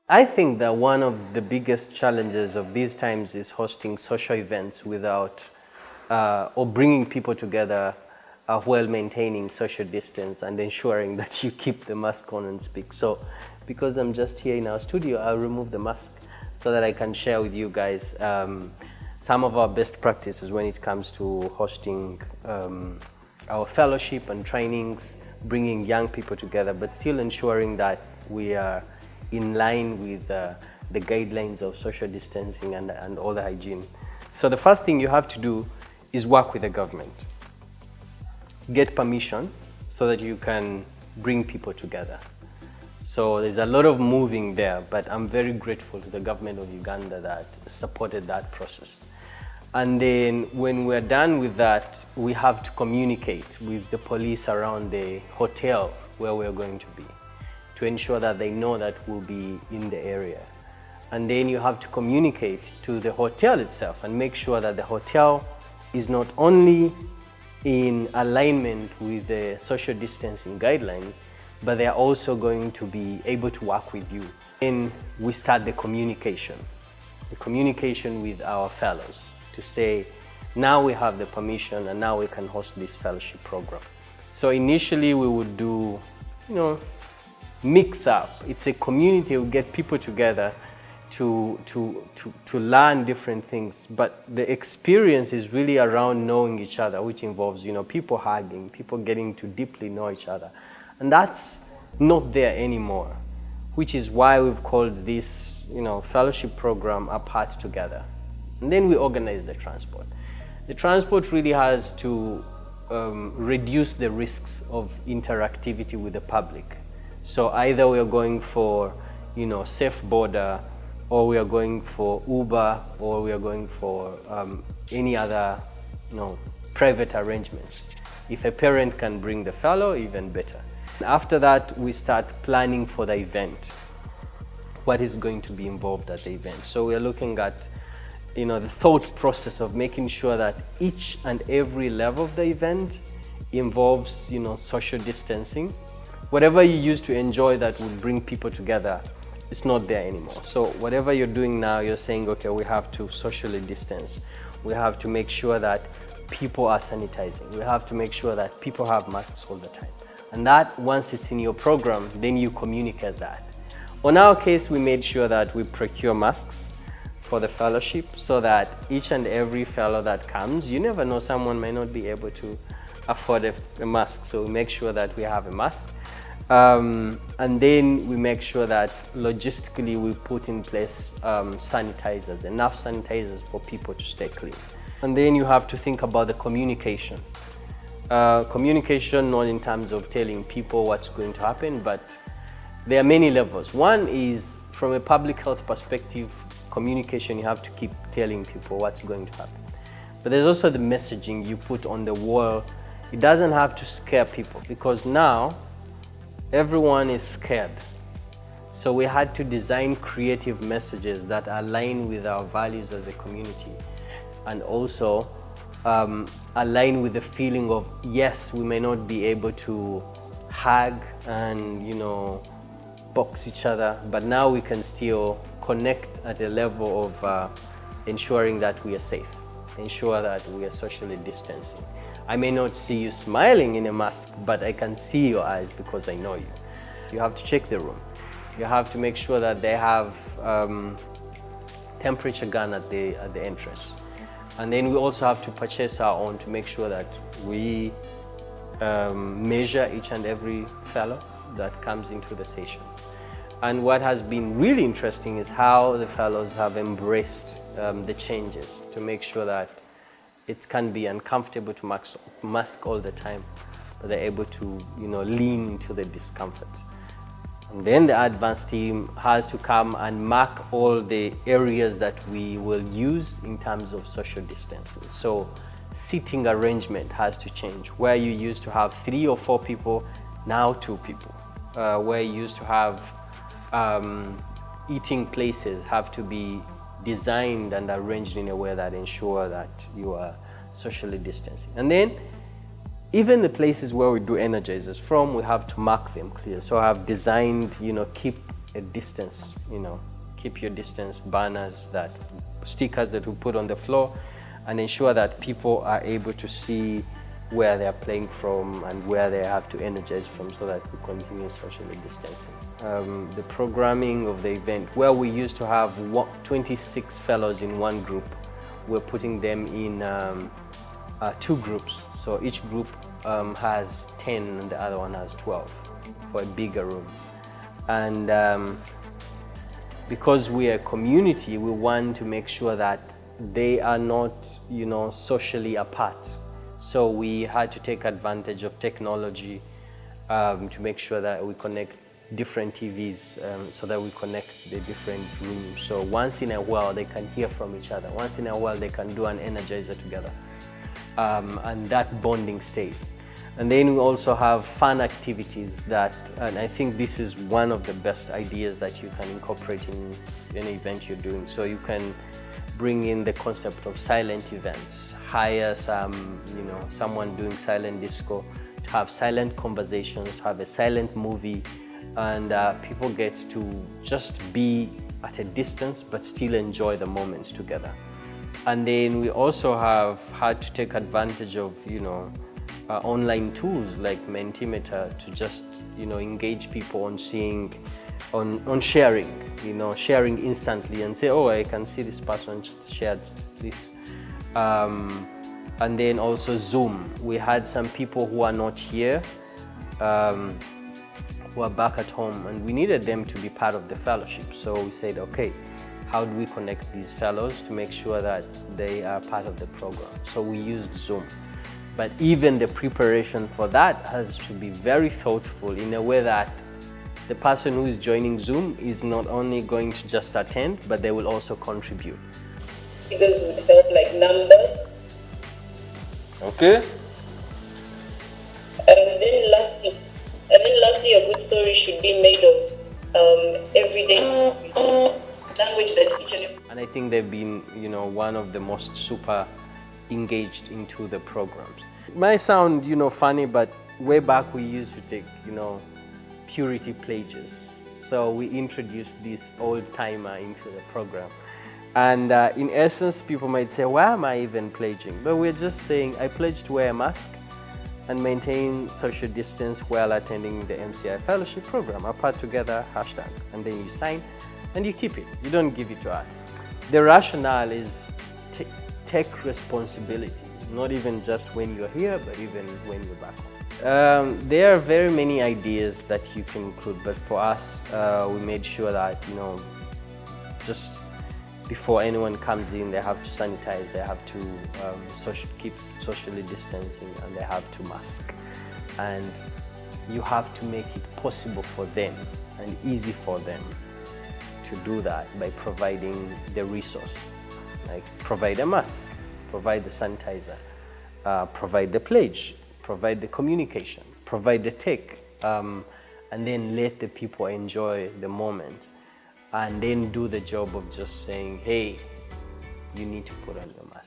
I think that one of the biggest challenges of these times is hosting social events without or bringing people together while maintaining social distance and ensuring that you keep the mask on and speak. So, because I'm just here in our studio, I'll remove the mask so that I can share with you guys some of our best practices when it comes to hosting our fellowship and trainings, bringing young people together, but still ensuring that we are in line with the guidelines of social distancing and all the hygiene. So the first thing you have to do is work with the government. Get permission so that you can bring people together. So there's a lot of moving there, but I'm very grateful to the government of Uganda that supported that process. And then when we're done with that, we have to communicate with the police around the hotel where we're going to be, to ensure that they know that we'll be in the area. And then you have to communicate to the hotel itself and make sure that the hotel is not only in alignment with the social distancing guidelines, but they are also going to be able to work with you. Then we start the communication with our fellows to say, now we have the permission and now we can host this fellowship program. So initially we would do, mix up. It's a community, we get people together to learn different things, but the experience is really around knowing each other, which involves people hugging, people getting to deeply know each other, and that's not there anymore, which is why we've called this fellowship program Apart Together. And then we organize the transport. The transport really has to reduce the risks of interactivity with the public. So either we are going for safe border, or we are going for Uber, or we are going for any other private arrangements. If a parent can bring the fellow, even better. After that, we start planning for the event. What is going to be involved at the event? So we are looking at the thought process of making sure that each and every level of the event involves social distancing. Whatever you used to enjoy that would bring people together, it's not there anymore. So whatever you're doing now, you're saying, okay, we have to socially distance. We have to make sure that people are sanitizing. We have to make sure that people have masks all the time. And that, once it's in your program, then you communicate that. On our case, we made sure that we procure masks for the fellowship so that each and every fellow that comes, you never know, someone may not be able to afford a mask. So we make sure that we have a mask. And then we make sure that logistically we put in place sanitizers, enough sanitizers for people to stay clean. And then you have to think about the communication. Communication not in terms of telling people what's going to happen, but there are many levels. One is from a public health perspective, communication, you have to keep telling people what's going to happen. But there's also the messaging you put on the wall. It doesn't have to scare people, because now everyone is scared. So we had to design creative messages that align with our values as a community, and also align with the feeling of, yes, we may not be able to hug and box each other, but now we can still connect at a level of ensuring that we are safe, ensure that we are socially distancing. I may not see you smiling in a mask, but I can see your eyes because I know you. You have to check the room. You have to make sure that they have temperature gun at the entrance. And then we also have to purchase our own to make sure that we measure each and every fellow that comes into the session. And what has been really interesting is how the fellows have embraced the changes to make sure that it can be uncomfortable to mask all the time, but they're able to lean into the discomfort. And then the advanced team has to come and mark all the areas that we will use in terms of social distancing. So seating arrangement has to change. Where you used to have 3 or 4 people, now 2 people. Where you used to have eating places have to be designed and arranged in a way that ensure that you are socially distancing. And then even the places where we do energizers from, we have to mark them clear. So I have designed, keep a distance, keep your distance, banners, stickers that we put on the floor, and ensure that people are able to see where they're playing from and where they have to energize from, so that we continue socially distancing. The programming of the event, where we used to have 26 fellows in one group, we're putting them in 2 groups. So each group has 10 and the other one has 12 for a bigger room. And because we are a community, we want to make sure that they are not, socially apart. So we had to take advantage of technology to make sure that we connect different TVs so that we connect the different rooms. So once in a while they can hear from each other. Once in a while they can do an energizer together. And that bonding stays. And then we also have fun activities and I think this is one of the best ideas that you can incorporate in any event you're doing. So you can bring in the concept of silent events, hire someone doing silent disco, to have silent conversations, to have a silent movie, and people get to just be at a distance but still enjoy the moments together. And then we also have had to take advantage of, online tools like Mentimeter to just, engage people on sharing, sharing instantly and say, oh, I can see this person shared this. And then also Zoom. We had some people who are not here, who are back at home, and we needed them to be part of the fellowship. So we said, okay, how do we connect these fellows to make sure that they are part of the program? So we used Zoom. But even the preparation for that has to be very thoughtful, in a way that the person who is joining Zoom is not only going to just attend, but they will also contribute. Figures would help, like numbers. Okay. And then lastly, a good story should be made of everyday language that each and every. And I think they've been, one of the most super engaged into the programs. It might sound, funny, but way back we used to take, purity pledges. So we introduced this old timer into the program. And in essence, people might say, why am I even pledging? But we're just saying, I pledge to wear a mask and maintain social distance while attending the MCI Fellowship Program. Apart together, hashtag. And then you sign and you keep it. You don't give it to us. The rationale is take responsibility, not even just when you're here, but even when you're back home. There are very many ideas that you can include, but for us, we made sure that, just before anyone comes in, they have to sanitize, they have to keep socially distancing, and they have to mask. And you have to make it possible for them and easy for them to do that by providing the resource. Like provide a mask, provide the sanitizer, provide the pledge, provide the communication, provide the tech, and then let the people enjoy the moment, and then do the job of just saying, hey, you need to put on your mask.